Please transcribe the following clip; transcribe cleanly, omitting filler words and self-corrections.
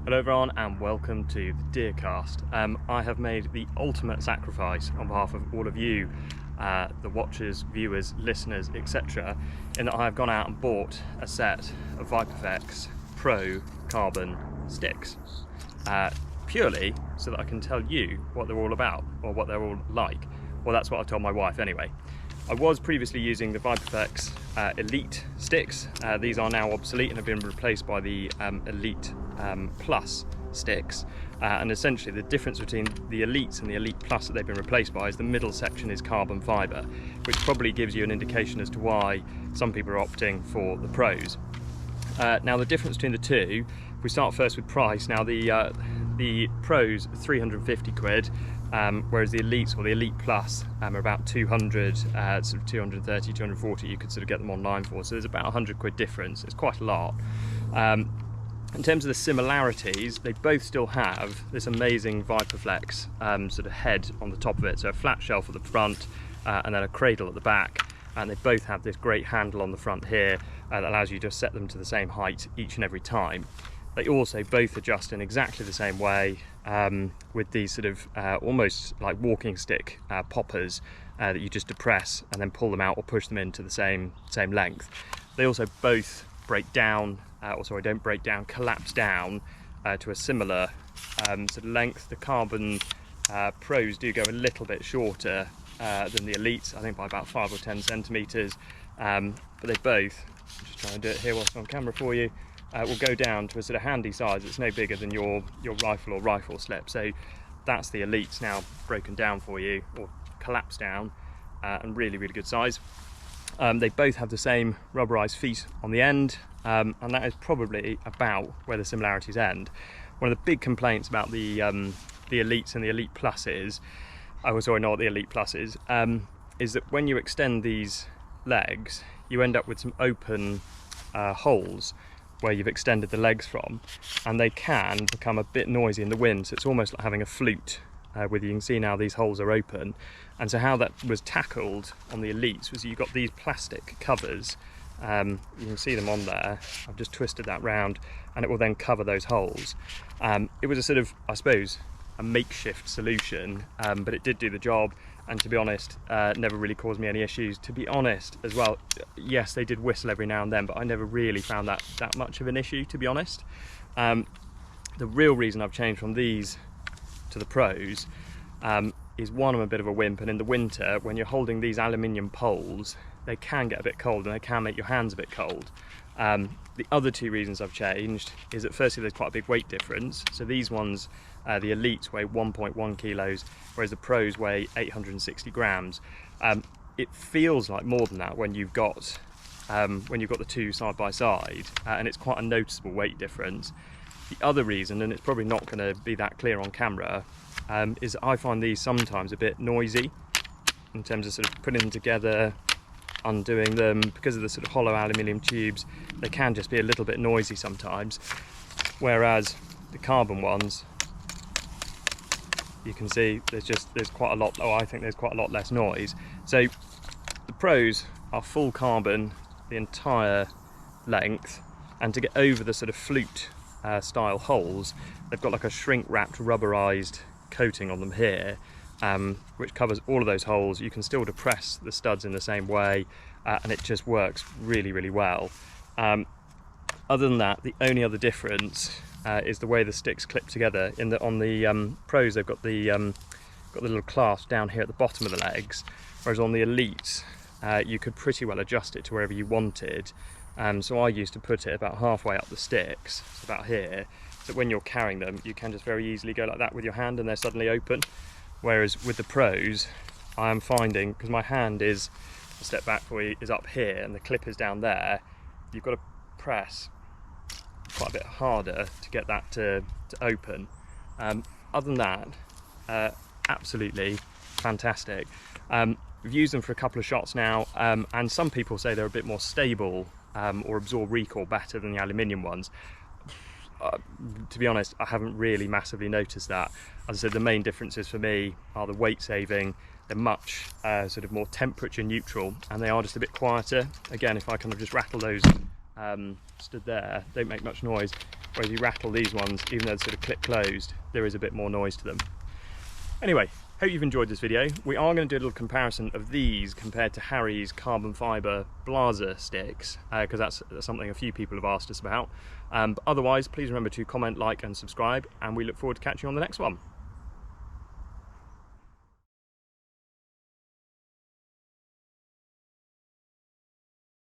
Hello everyone and welcome to the Deercast. I have made the ultimate sacrifice on behalf of all of you, the watchers, viewers, listeners, etc. in that I have gone out and bought a set of Viperflex Pro Carbon sticks. Purely so that I can tell you what they're all about or what they're all like. Well, that's what I've told my wife anyway. I was previously using the Viperflex Elite sticks. These are now obsolete and have been replaced by the Elite Plus sticks. And essentially the difference between the Elites and the Elite Plus that they've been replaced by is the middle section is carbon fibre, which probably gives you an indication as to why some people are opting for the Pros. Now the difference between the two, if we start first with price, now the Pros are 350 quid, whereas the Elites or the Elite Plus are about 200, sort of 230, 240 you could sort of get them online for, so there's about 100 quid difference. It's quite a lot. In terms of the similarities, they both still have this amazing Viperflex sort of head on the top of it, so a flat shelf at the front and then a cradle at the back, and they both have this great handle on the front here that allows you to set them to the same height each and every time. They also both adjust in exactly the same way with these sort of almost like walking stick poppers that you just depress and then pull them out or push them into the same length. They also both break down, don't break down, collapse down to a similar sort of length. The Carbon Pros do go a little bit shorter than the Elites, I think by about 5 or 10 centimetres, but they both, I'm just trying to do it here whilst on camera for you, will go down to a sort of handy size that's no bigger than your rifle or rifle slip. So that's the Elites now broken down for you, or collapsed down, and really good size. They both have the same rubberized feet on the end, and that is probably about where the similarities end. One of the big complaints about the Elites and the Elite Pluses, I already know what the Elite Plus is that when you extend these legs, you end up with some open holes where you've extended the legs from, and they can become a bit noisy in the wind, so it's almost like having a flute with you. You can see now these holes are open, and so how that was tackled on the Elites was you've got these plastic covers, you can see them on there, I've just twisted that round and it will then cover those holes. It was a sort of, I suppose, a makeshift solution, but it did do the job, and to be honest, never really caused me any issues. To be honest as well, yes, they did whistle every now and then, but I never really found that much of an issue, to be honest. The real reason I've changed from these to the Pros is one, I'm a bit of a wimp, and in the winter when you're holding these aluminium poles, they can get a bit cold and they can make your hands a bit cold. The other two reasons I've changed is that firstly there's quite a big weight difference. So these ones, the Elites weigh 1.1 kilos, whereas the Pros weigh 860 grams. It feels like more than that when you've got the two side by side, and it's quite a noticeable weight difference. The other reason, and it's probably not going to be that clear on camera, is I find these sometimes a bit noisy in terms of sort of putting them together, undoing them, because of the sort of hollow aluminium tubes. They can just be a little bit noisy sometimes, whereas the carbon ones, you can see there's quite a lot, I think there's quite a lot less noise. So the Pros are full carbon the entire length, and to get over the sort of flute style holes, they've got like a shrink wrapped rubberized coating on them here, which covers all of those holes. You can still depress the studs in the same way, and it just works really well. Other than that, the only other difference is the way the sticks clip together. On the Pros, they've got the little clasp down here at the bottom of the legs, whereas on the Elites you could pretty well adjust it to wherever you wanted. So I used to put it about halfway up the sticks, so about here, so when you're carrying them you can just very easily go like that with your hand and they're suddenly open. Whereas with the Pros, I am finding, because my hand is, I'll step back for you, is up here and the clip is down there, you've got to press quite a bit harder to get that to open. Other than that, absolutely fantastic. We've used them for a couple of shots now, and some people say they're a bit more stable or absorb recoil better than the aluminium ones. To be honest, I haven't really massively noticed that. As I said, the main differences for me are the weight saving. They're much sort of more temperature neutral, and they are just a bit quieter. Again, if I kind of just rattle those stood there, don't make much noise. whereas you rattle these ones, even though they're sort of clip closed, there is a bit more noise to them. Anyway, hope you've enjoyed this video. We are going to do a little comparison of these compared to Harry's carbon fibre blazer sticks, because that's something a few people have asked us about. But otherwise, please remember to comment, like and subscribe, and we look forward to catching you on the next one.